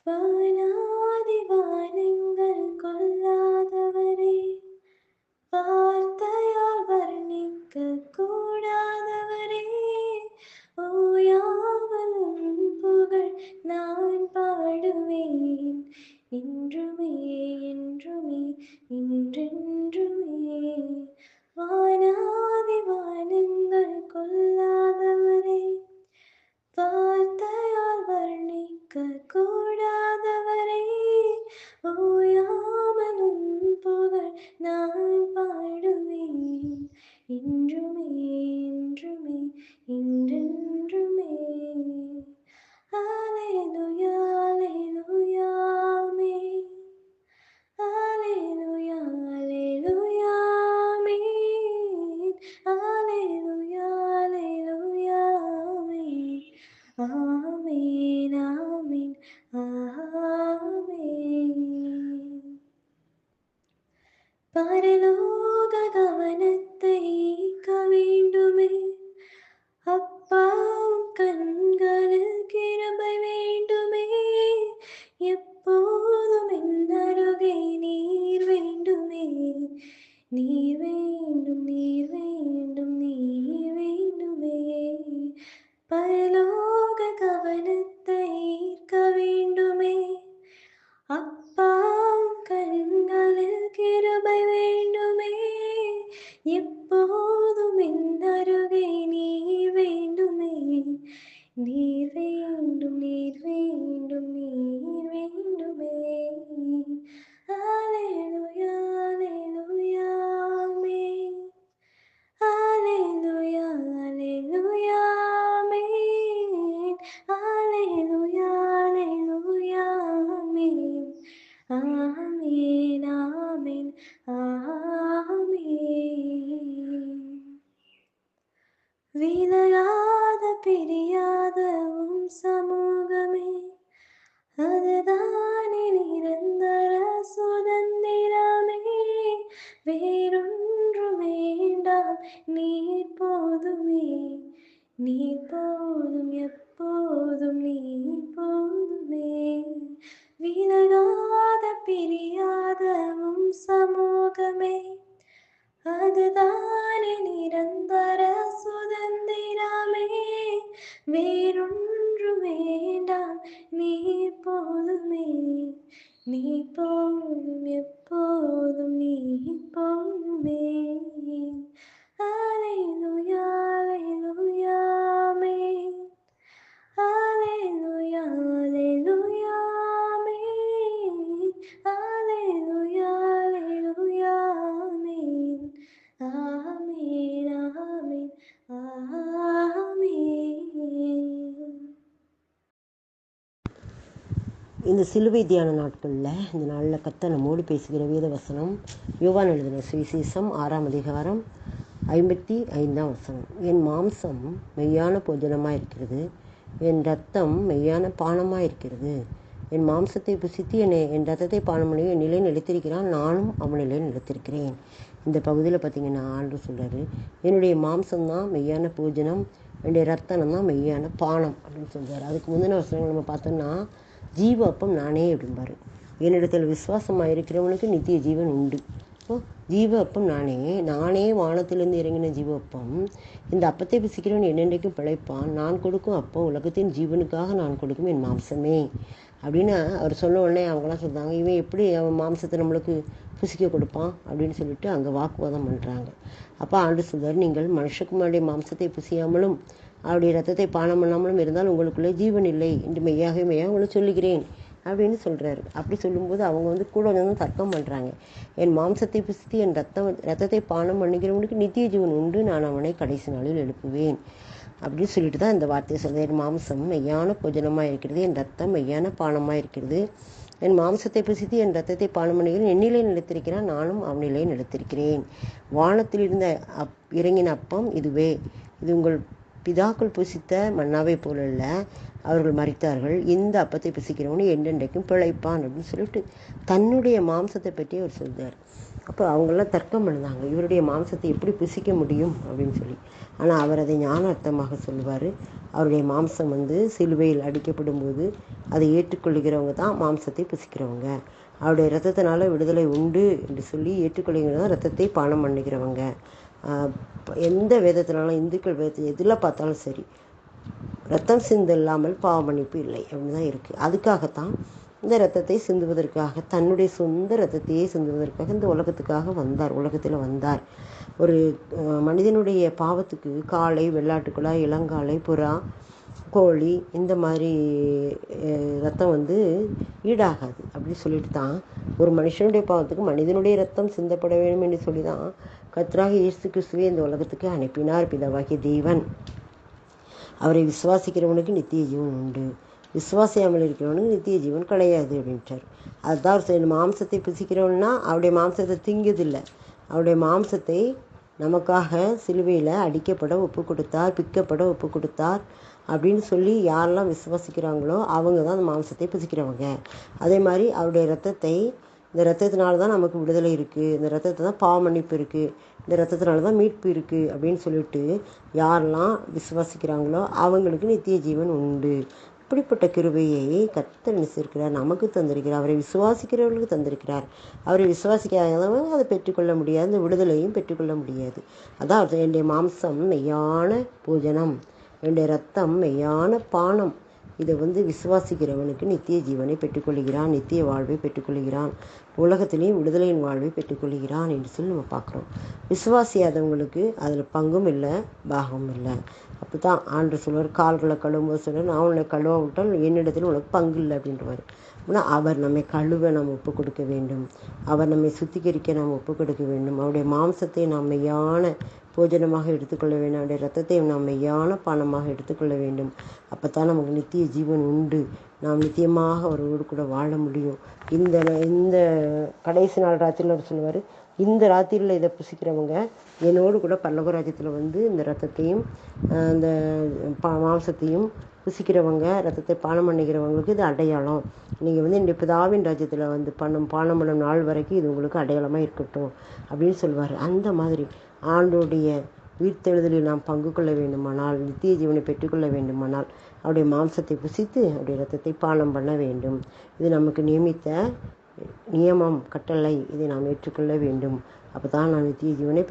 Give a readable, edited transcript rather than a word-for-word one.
வானாதி வானங்கள் கொள்ளாதவரே, வார்த்தையால் வர்ணிக்க கூடாதவரே, ஓயாமலும் புகழ் நான் பாடுவேன், இன்றுமே என்றுமே இன்றென்றுமே. வானாதி வானங்கள் கொள்ளாதவரே, வார்த்தையால் வர்ணிக்க கூடாதவரே, ஓயாமலும் புகழ் நான் பாடுவேன், இன்றுமே என்றுமே இன்றென்றுமே. அல்லேலூயா அல்லேலூயா ஆமென். அல்லேலூயா அல்லேலூயா ஆமென். அல்லேலூயா அல்லேலூயா ஆமென். ஆமென் ஆமென் ஆமென். பரலோக கவனத்தை ஈர்க்க வேண்டுமே, அப்பா உம் கண்களில் கிருபை வேண்டுமே, எப்போதும் என் அருகே நீர் வேண்டுமே, நீர் வேண்டும் நீர் வேண்டும் நீர் வேண்டுமே. பரலோக கவனத்தை ஈர்க்க வேண்டுமே, அப்பா உம் கண்களில் கிருபை வேண்டுமே, எப்போதும் என் அருகே நீர் வேண்டுமே, நீர் வேண்டும் நீர் வேண்டும் நீர் வேண்டுமே. அல்லேலூயா அல்லேலூயா ஆமென். அல்லேலூயா அல்லேலூயா ஆமென். அல்லேலூயா அல்லேலூயா ஆமென். ஆமென் ஆமென் ஆமென். விலகாத பிரியாத உம் சமூகமே, அதுதானே நிரந்தர சுதந்திரமே, வேறொன்று வேண்டாம் நீர் போதுமே, நீர் போதும் எப்போதும் நீர் போதுமே. விலகாத பிரியாத உம் சமூகமே, அதுதானே நிரந்தர சுதந்திரமே, வேறொன்று வேண்டாம் நீர் போதுமே, நீர் போதும் எப்போதும் நீர் போதுமே. அல்லேலூயா அல்லேலூயா ஆமென். அல்லேலூயா அல்லேலூயா ஆமென். அல்லேலூயா அல்லேலூயா ஆமென். ஆமென் ஆமென் ஆமென். இந்த சிலுவை தியான நாட்களில் இந்த நாளில் கர்த்தர் நம்மோடு பேசுகிற வேத வசனம் யோவான் எழுதின சுவிசேஷம் 6ஆம் அதிகாரம் 55ஆம் வசனம். என் மாம்சம் மெய்யான போஜனமாக இருக்கிறது, என் ரத்தம் மெய்யான பானமாக இருக்கிறது. என் மாம்சத்தை புசித்து என் ரத்தத்தை பானம் பண்ணி என் நிலை நிலைத்திருக்கிறான், நானும் அவன் நிலை நிலைத்திருக்கிறேன். இந்த பகுதியில் பார்த்தீங்கன்னா ஆண்டு சொல்கிறாரு, என்னுடைய மாம்சம்தான் மெய்யான போஜனம், என்னுடைய ரத்தனம் தான் மெய்யான பானம் அப்படின்னு சொல்கிறார். அதுக்கு முந்தின வசனங்கள் நம்ம பார்த்தோம்னா, ஜீவ அப்பம் நானே அப்படிம்பாரு. என்னிடத்தில் விசுவாசமாக இருக்கிறவனுக்கு நித்திய ஜீவன் உண்டு. ஜீவ அப்பம் நானே வானத்திலிருந்து இறங்கின ஜீவ அப்பம். இந்த அப்பத்தை புசிக்கிறவன் என்னென்றைக்கும் பிழைப்பான். நான் கொடுக்கும் அப்பம் உலகத்தின் ஜீவனுக்காக நான் கொடுக்கும் என் மாம்சமே அப்படின்னு அவர் சொன்ன உடனே அவங்களாம் சொல்கிறாங்க, இவன் எப்படி அவன் மாம்சத்தை நம்மளுக்கு புசிக்க கொடுப்பான் அப்படின்னு சொல்லிட்டு அங்கே வாக்குவாதம் பண்ணுறாங்க. அப்போ ஆண்டு சொல்றாரு, நீங்கள் மனுஷகுமாருடைய மாம்சத்தை புசியாமலும் அவருடைய ரத்தத்தை பானம் பண்ணாமலும் இருந்தால் உங்களுக்குள்ளே ஜீவன் இல்லை என்று மெய்யாக உங்களை சொல்லுகிறேன் அப்படின்னு சொல்கிறாரு. அப்படி சொல்லும்போது அவங்க கூட வந்து தர்க்கம் பண்ணுறாங்க. என் மாம்சத்தை புசித்து என் ரத்தத்தை பானம் பண்ணுகிறவனுக்கு நித்திய ஜீவன் உண்டு, நான் அவனை கடைசி நாளில் எழுப்புவேன் அப்படின்னு சொல்லிட்டு தான் இந்த வார்த்தையை சொல்கிறேன். என் மாம்சம் மெய்யான போஜனமாக இருக்கிறது, என் ரத்தம் மெய்யான பானமாக இருக்கிறது. என் மாம்சத்தை புசித்து என் ரத்தத்தை பானம் பண்ணுகிறேன், என்னிலே நிலைத்திருக்கிறான், நானும் அவனிலே நிலைத்திருக்கிறேன். வானத்தில் இருந்த இறங்கின அப்பம் இதுவே, இது உங்கள் பிதாக்கள் புசித்த மன்னாவை போலல்ல அவர்கள் மரித்தார்கள், இந்த அப்பத்தை புசிக்கிறவனு என்றென்றைக்கும் பிழைப்பான் அப்படின்னு சொல்லிட்டு தன்னுடைய மாம்சத்தை பற்றி அவர் சொல்றார். அப்போ அவங்களாம் தர்க்கம் பண்ணுறாங்க, இவருடைய மாம்சத்தை எப்படி புசிக்க முடியும் அப்படின்னு சொல்லி. ஆனால் அவர் அதை ஞான அர்த்தமாக சொல்லுவார். அவருடைய மாம்சம் சிலுவையில் அடிக்கப்படும் போது அதை ஏற்றுக்கொள்கிறவங்க தான் மாம்சத்தை புசிக்கிறவங்க, அவருடைய இரத்தத்தினால விடுதலை உண்டு என்று சொல்லி ஏற்றுக்கொள்கிறவங்க தான் ரத்தத்தை பானம் பண்ணுகிறவங்க. எந்த வேதத்தினாலும் இந்துக்கள் வேதத்தை எதில் பார்த்தாலும் சரி, ரத்தம் சிந்து இல்லாமல் பாவ மன்னிப்பு இல்லை அப்படின்னு தான் இருக்குது. அதுக்காகத்தான் இந்த ரத்தத்தை சிந்துவதற்காக, தன்னுடைய சொந்த ரத்தத்தையே சிந்துவதற்காக இந்த உலகத்தில் வந்தார். ஒரு மனிதனுடைய பாவத்துக்கு காளை, வெள்ளாட்டுக்குழா, இளங்காளை, புறா, கோழி இந்த மாதிரி ரத்தம் ஈடாகாது அப்படின்னு சொல்லிட்டு தான் ஒரு மனுஷனுடைய பாவத்துக்கு மனிதனுடைய ரத்தம் சிந்தப்பட வேண்டும் என்று சொல்லி தான் கர்த்தராகிய இயேசு கிறிஸ்துவை இந்த உலகத்துக்கு அனுப்பினார் பிதாவாகிய தேவன். அவரை விசுவாசிக்கிறவனுக்கு நித்திய ஜீவன் உண்டு, விசுவாசியாமல் இருக்கிறவனுக்கு நித்திய ஜீவன் கிடையாது அப்படின்ட்டார். அதுதான் மாம்சத்தை புசிக்கிறவன்னா அவருடைய மாம்சத்தை திங்குதில்லை, அவருடைய மாம்சத்தை நமக்காக சிலுவையில் அடிக்கப்பட ஒப்பு கொடுத்தார், பிக்கப்பட ஒப்பு கொடுத்தார் அப்படின்னு சொல்லி யாரெல்லாம் விசுவாசிக்கிறாங்களோ அவங்க தான் அந்த மாம்சத்தை புசிக்கிறவங்க. அதே மாதிரி அவருடைய ரத்தத்தை, இந்த ரத்தத்தினால தான் நமக்கு விடுதலை இருக்குது, இந்த ரத்தத்தை தான் பாவ மன்னிப்பு இருக்குது, இந்த ரத்தத்தினால தான் மீட்பு இருக்குது அப்படின்னு சொல்லிட்டு யாரெல்லாம் விசுவாசிக்கிறாங்களோ அவங்களுக்கு நித்திய ஜீவன் உண்டு. இப்படிப்பட்ட கிருபையை கர்த்தர் நினைச்சிருக்கிறார், நமக்கு தந்திருக்கிறார், அவரை விசுவாசிக்கிறவர்களுக்கு தந்திருக்கிறார். அவரை விசுவாசிக்காதவங்க அதை பெற்றுக்கொள்ள முடியாது, இந்த விடுதலையும் பெற்றுக்கொள்ள முடியாது. அதான் என்னுடைய மாம்சம் மெய்யான பூஜனம், என்னுடைய ரத்தம் மெய்யான பானம். இதை விசுவாசிக்கிறவனுக்கு நித்திய ஜீவனை பெற்றுக்கொள்கிறான், நித்திய வாழ்வை பெற்றுக்கொள்கிறான், உலகத்திலேயும் விடுதலையின் வாழ்வை பெற்றுக்கொள்கிறான் என்று சொல்லி நம்ம பார்க்குறோம். விசுவாசியாதவங்களுக்கு அதில் பங்கும் இல்லை, பாகமும் இல்லை. அப்போ தான் ஆண்டவர் சொல்வார், கால்களை கழுவும்போது சொல்வார், நான் உன்னை கழுவ விட்டால் என்னிடத்தில் உனக்கு பங்கு இல்லை அப்படின்றவார். ஆனால் அவர் நம்மை கழுவ நாம் ஒப்பு கொடுக்க வேண்டும், அவர் நம்மை சுத்திகரிக்க நாம் ஒப்பு கொடுக்க வேண்டும், அவருடைய மாம்சத்தை நாம் மெய்யான போஜனமாக எடுத்துக்கொள்ள வேண்டும், அவருடைய ரத்தத்தை நாம் மெய்யான பானமாக எடுத்துக்கொள்ள வேண்டும். அப்போ தான் நமக்கு நித்திய ஜீவன் உண்டு, நாம் நித்தியமாக அவரோடு கூட வாழ முடியும். இந்த கடைசி நாள் ராத்திரியில் அவர் சொல்லுவார், இந்த ராத்திரியில் இதை புசிக்கிறவங்க என்னோடு கூட பரலோக ராஜ்யத்தில் இந்த ரத்தத்தையும் அந்த மாம்சத்தையும் புசிக்கிறவங்க, ரத்தத்தை பானம் பண்ணிக்கிறவங்களுக்கு இது அடையாளம். நீங்கள் என்னுடைய பிதாவின் ராஜ்யத்தில் பானம் பண்ணும் நாள் வரைக்கும் இது உங்களுக்கு அடையாளமாக இருக்கட்டும் அப்படின்னு சொல்லுவார். அந்த மாதிரி ஆண்டோடைய உயிர்த்தெழுதலில் நாம் பங்கு கொள்ள வேண்டுமானால், நித்திய ஜீவனை பெற்றுக்கொள்ள வேண்டுமானால் அவருடைய மாம்சத்தை புசித்து அவருடைய ரத்தத்தை பானம் பண்ண வேண்டும். இது நமக்கு நியமித்த நியமம், கட்டளை. இதை நாம் ஏற்றுக்கொள்ள வேண்டும். அப்போ தான் நாம் நித்திய ஜீவனை